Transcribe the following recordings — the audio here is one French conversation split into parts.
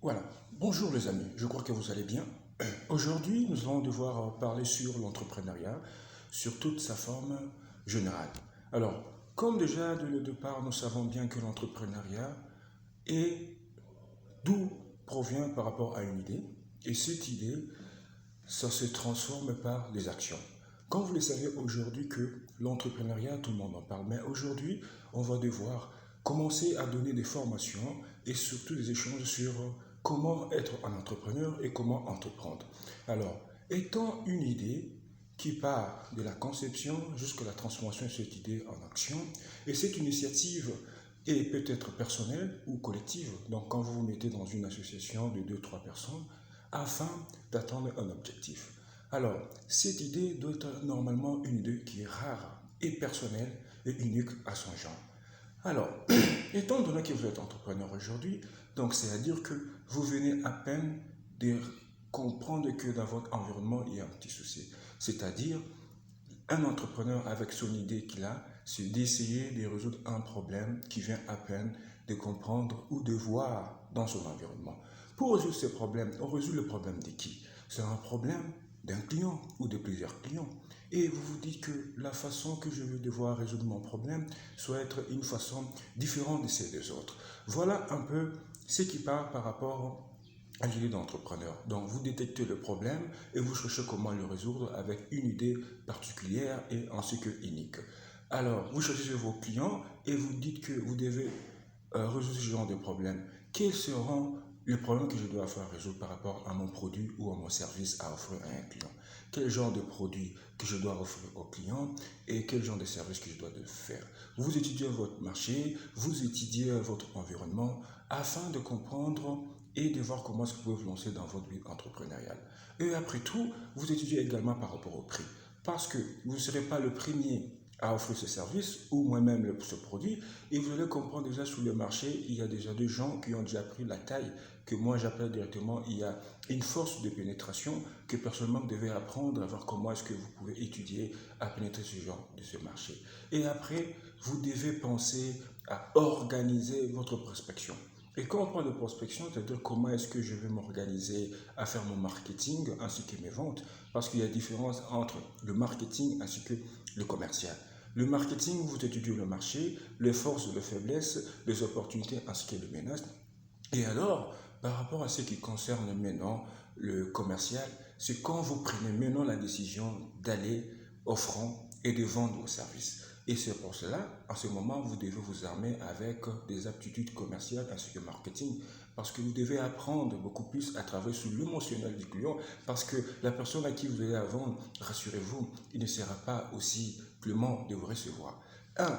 Voilà. Bonjour les amis, je crois que vous allez bien. Aujourd'hui, nous allons devoir parler sur l'entrepreneuriat, sur toute sa forme générale. Alors, comme déjà dès le départ, nous savons bien que l'entrepreneuriat est d'où provient par rapport à une idée. Et cette idée, ça se transforme par des actions. Comme vous le savez aujourd'hui que l'entrepreneuriat, tout le monde en parle, mais aujourd'hui, on va devoir commencer à donner des formations et surtout des échanges sur comment être un entrepreneur et comment entreprendre. Alors, étant une idée qui part de la conception jusqu'à la transformation de cette idée en action, et cette initiative est peut-être personnelle ou collective, donc quand vous vous mettez dans une association de deux trois personnes, afin d'atteindre un objectif. Alors, cette idée doit être normalement une idée qui est rare et personnelle et unique à son genre. Alors, étant donné que vous êtes entrepreneur aujourd'hui, donc c'est-à-dire que vous venez à peine de comprendre que dans votre environnement, il y a un petit souci. C'est-à-dire, un entrepreneur avec son idée qu'il a, c'est d'essayer de résoudre un problème qui vient à peine de comprendre ou de voir dans son environnement. Pour résoudre ce problème, on résout le problème de qui? C'est un problème d'un client ou de plusieurs clients. Et vous vous dites que la façon que je vais devoir résoudre mon problème soit être une façon différente de celle des autres. Voilà un peu ce qui part par rapport à l'idée d'entrepreneur. Donc vous détectez le problème et vous cherchez comment le résoudre avec une idée particulière et ainsi que unique. Alors vous cherchez vos clients et vous dites que vous devez résoudre ce genre de problème. Quels seront les problèmes que je dois faire résoudre par rapport à mon produit ou à mon service à offrir à un client? Quel genre de produit que je dois offrir au client et quel genre de service que je dois faire? Vous étudiez votre marché, vous étudiez votre environnement afin de comprendre et de voir comment est-ce que vous pouvez vous lancer dans votre vie entrepreneuriale. Et après tout, vous étudiez également par rapport au prix. Parce que vous ne serez pas le premier à offrir ce service ou moi-même ce produit et vous allez comprendre déjà sur le marché, il y a déjà des gens qui ont déjà pris la taille que moi j'appelle directement, il y a une force de pénétration que personnellement vous devez apprendre à voir comment est-ce que vous pouvez étudier à pénétrer ce genre de ce marché. Et après, vous devez penser à organiser votre prospection. Et quand on parle de prospection, c'est-à-dire comment est-ce que je vais m'organiser à faire mon marketing ainsi que mes ventes, parce qu'il y a différence entre le marketing ainsi que le commercial. Le marketing, vous étudiez le marché, les forces, les faiblesses, les opportunités ainsi que les menaces. Et alors, par rapport à ce qui concerne maintenant le commercial, c'est quand vous prenez maintenant la décision d'aller au front et de vendre vos services. Et c'est pour cela, en ce moment, vous devez vous armer avec des aptitudes commerciales ainsi que marketing, parce que vous devez apprendre beaucoup plus à travailler sur l'émotionnel du client, parce que la personne à qui vous allez vendre, rassurez-vous, il ne sera pas aussi clément de vous recevoir. Un,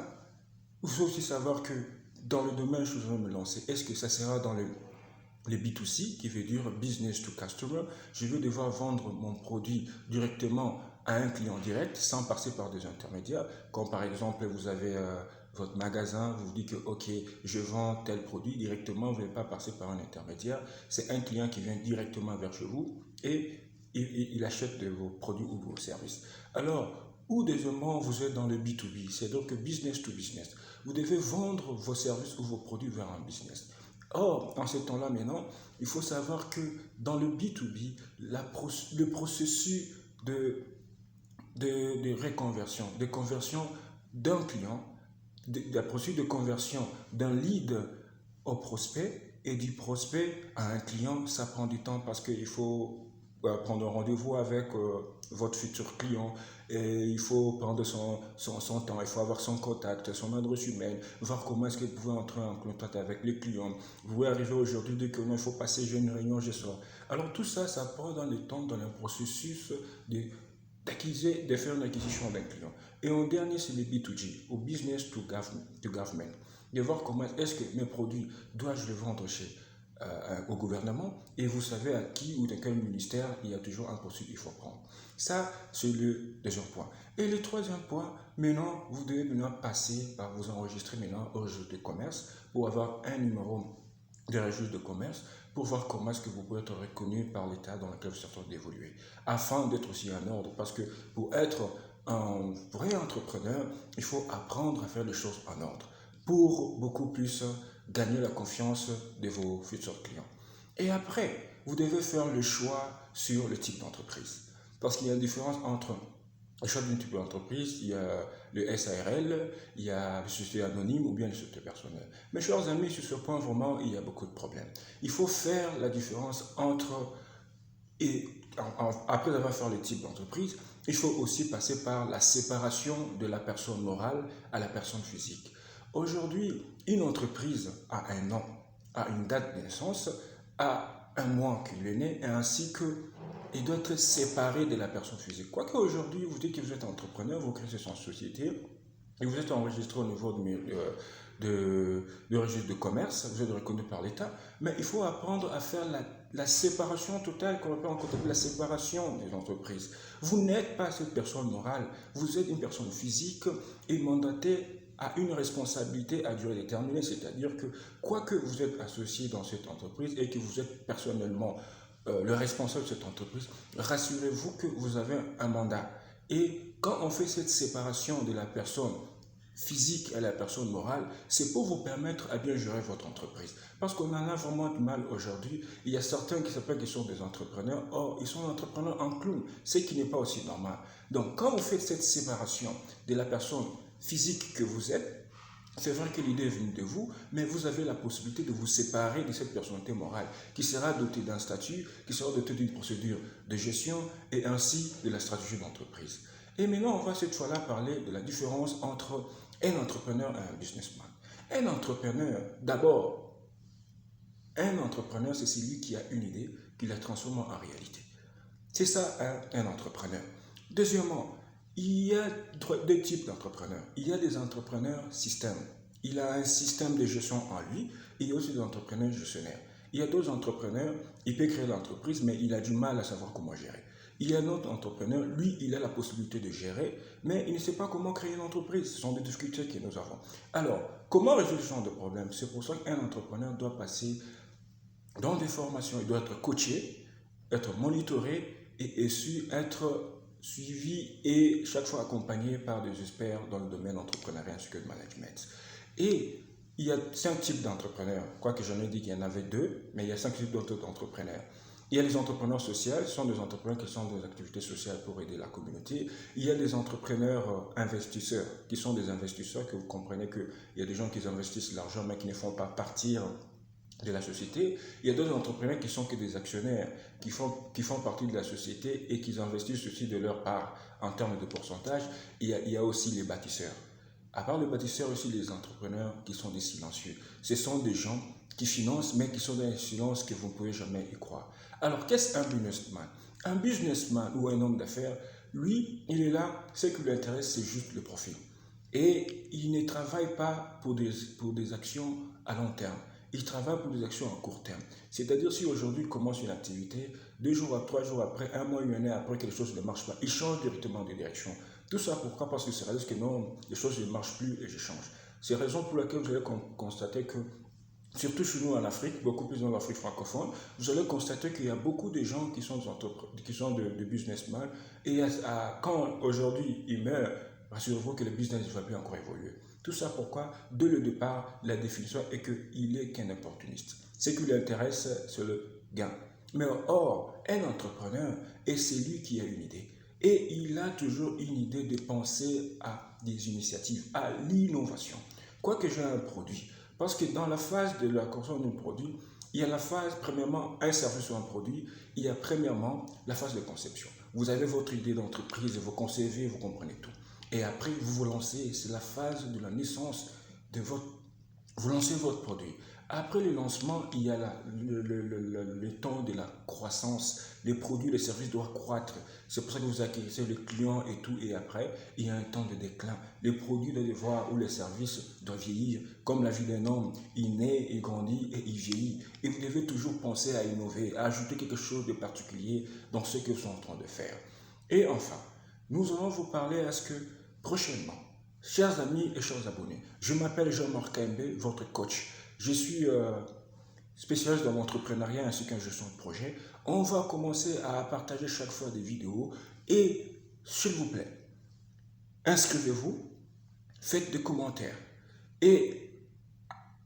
il faut aussi savoir que dans le domaine où je vais me lancer, est-ce que ça sera dans le B2C, qui veut dire business to customer, je vais devoir vendre mon produit directement à un client direct sans passer par des intermédiaires. Comme par exemple, vous avez votre magasin, vous dites que ok, je vends tel produit directement, vous ne voulez pas passer par un intermédiaire. C'est un client qui vient directement vers chez vous et il achète de vos produits ou vos services. Alors, ou deuxièmement, vous êtes dans le B2B, c'est donc business to business. Vous devez vendre vos services ou vos produits vers un business. Or, en ce temps-là maintenant, il faut savoir que dans le B2B, le processus de reconversion, de conversion d'un client, la processus de conversion d'un lead au prospect et du prospect à un client, ça prend du temps parce qu'il faut prendre un rendez-vous avec votre futur client et il faut prendre son temps, il faut avoir son contact, son adresse humaine, voir comment est-ce que vous pouvez entrer en contact avec les clients. Vous pouvez arriver aujourd'hui de que non, il faut passer, j'ai une réunion, je sors. Alors tout ça, ça prend dans le temps, dans le processus de de faire une acquisition d'un client. Et en dernier, c'est le B2G, au business to government. De voir comment est-ce que mes produits, dois-je les vendre au gouvernement et vous savez à qui ou dans quel ministère il y a toujours un processus qu'il faut prendre. Ça, c'est le deuxième point. Et le troisième point, maintenant, vous devez maintenant passer par vous enregistrer maintenant au registre de commerce pour avoir un numéro de registre de commerce pour voir comment est-ce que vous pouvez être reconnu par l'État dans lequel vous êtes en train d'évoluer, afin d'être aussi en ordre, parce que pour être un vrai entrepreneur, il faut apprendre à faire les choses en ordre, pour beaucoup plus gagner la confiance de vos futurs clients. Et après, vous devez faire le choix sur le type d'entreprise. Parce qu'il y a une différence entre le choix d'un type d'entreprise, il y a le SARL, il y a les sociétés anonymes ou bien les sociétés personnelles. Mes chers amis, sur ce point, vraiment, il y a beaucoup de problèmes. Il faut faire la différence entre, et après avoir fait le type d'entreprise, il faut aussi passer par la séparation de la personne morale à la personne physique. Aujourd'hui, une entreprise a un nom, a une date de naissance, a un mois qu'il est né, et ainsi que il doit être séparé de la personne physique. Quoique aujourd'hui, vous dites que vous êtes entrepreneur, vous créez cette société, et vous êtes enregistré au niveau de registre de commerce, vous êtes reconnu par l'État, mais il faut apprendre à faire la séparation totale, qu'on appelle en comptabilité la séparation des entreprises. Vous n'êtes pas cette personne morale, vous êtes une personne physique et mandatée à une responsabilité à durée déterminée, c'est-à-dire que quoi que vous êtes associé dans cette entreprise et que vous êtes personnellement le responsable de cette entreprise, rassurez-vous que vous avez un mandat. Et quand on fait cette séparation de la personne physique à la personne morale, c'est pour vous permettre à bien gérer votre entreprise. Parce qu'on en a vraiment du mal aujourd'hui. Il y a certains qui s'appellent qu'ils sont des entrepreneurs, or ils sont entrepreneurs en clown, ce qui n'est pas aussi normal. Donc quand vous faites cette séparation de la personne physique que vous êtes, c'est vrai que l'idée est venue de vous, mais vous avez la possibilité de vous séparer de cette personnalité morale qui sera dotée d'un statut, qui sera dotée d'une procédure de gestion et ainsi de la stratégie d'entreprise. Et maintenant, on va cette fois-là parler de la différence entre un entrepreneur et un businessman. Un entrepreneur, d'abord, un entrepreneur, c'est celui qui a une idée, qui la transforme en réalité. C'est ça un entrepreneur. Deuxièmement, il y a deux types d'entrepreneurs. Il y a des entrepreneurs système. Il a un système de gestion en lui. Il y a aussi des entrepreneurs gestionnaires. Il y a d'autres entrepreneurs, il peut créer l'entreprise, mais il a du mal à savoir comment gérer. Il y a un autre entrepreneur, lui, il a la possibilité de gérer, mais il ne sait pas comment créer une entreprise. Ce sont des difficultés que nous avons. Alors, comment résoudre ce genre de problème? C'est pour ça qu'un entrepreneur doit passer dans des formations, il doit être coaché, être monitoré et être suivi et chaque fois accompagné par des experts dans le domaine entrepreneurial ainsi que le management. Et il y a 5 types d'entrepreneurs, quoique j'en ai dit qu'il y en avait 2, mais il y a 5 types d'entrepreneurs. Il y a les entrepreneurs sociaux, ce sont des entrepreneurs qui sont des activités sociales pour aider la communauté. Il y a des entrepreneurs investisseurs, qui sont des investisseurs que vous comprenez qu'il y a des gens qui investissent l'argent mais qui ne font pas partir de la société. Il y a d'autres entrepreneurs qui sont que des actionnaires, qui font partie de la société et qui investissent aussi de leur part en termes de pourcentage. Il y a aussi les bâtisseurs. À part les bâtisseurs, aussi les entrepreneurs qui sont des silencieux. Ce sont des gens qui financent, mais qui sont dans un silence que vous ne pouvez jamais y croire. Alors, qu'est-ce qu'un businessman? Un businessman ou un homme d'affaires, lui, il est là, ce qui lui intéresse, c'est juste le profit. Et il ne travaille pas pour des actions à long terme. Il travaille pour des actions à court terme. C'est-à-dire, si aujourd'hui il commence une activité, 2 jours, 3 jours après, un mois, une année après, quelque chose ne marche pas, il change directement de direction. Tout ça pourquoi? Parce que c'est réalise que non, les choses ne marchent plus et je change. C'est la raison pour laquelle vous allez constater que, surtout chez nous en Afrique, beaucoup plus dans l'Afrique francophone, vous allez constater qu'il y a beaucoup de gens qui sont de businessmen et quand aujourd'hui ils meurent, rassurez-vous que le business ne va plus encore évoluer. Tout ça pourquoi? Dès le départ, la définition est qu'il n'est qu'un opportuniste. Ce qui lui intéresse, c'est le gain. Mais or, un entrepreneur est celui qui a une idée. Et il a toujours une idée de penser à des initiatives, à l'innovation. Quoique j'ai un produit, parce que dans la phase de la construction d'un produit, il y a la phase, premièrement, un service ou un produit, il y a premièrement la phase de conception. Vous avez votre idée d'entreprise, vous concevez, vous comprenez tout. Et après, vous vous lancez, c'est la phase de la naissance de votre... Vous lancez votre produit. Après le lancement, il y a le temps de la croissance. Les produits, les services doivent croître. C'est pour ça que vous acquérissez le client et tout. Et après, il y a un temps de déclin. Les produits doivent voir où les services doivent vieillir. Comme la vie d'un homme, il naît, il grandit et il vieillit. Et vous devez toujours penser à innover, à ajouter quelque chose de particulier dans ce que vous êtes en train de faire. Et enfin, nous allons vous parler à ce que prochainement, chers amis et chers abonnés, je m'appelle Jean-Marc Kaimbe, votre coach. Je suis spécialiste dans l'entrepreneuriat ainsi qu'en gestion de projet. On va commencer à partager chaque fois des vidéos et s'il vous plaît, inscrivez-vous, faites des commentaires et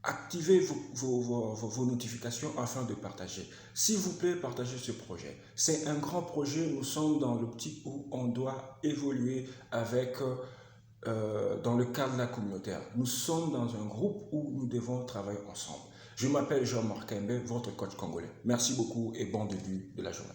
activez vos notifications afin de partager. S'il vous plaît, partagez ce projet. C'est un grand projet. Nous sommes dans l'optique où on doit évoluer avec, dans le cadre de la communautaire. Nous sommes dans un groupe où nous devons travailler ensemble. Je m'appelle Jean-Marc Kembe, votre coach congolais. Merci beaucoup et bon début de la journée.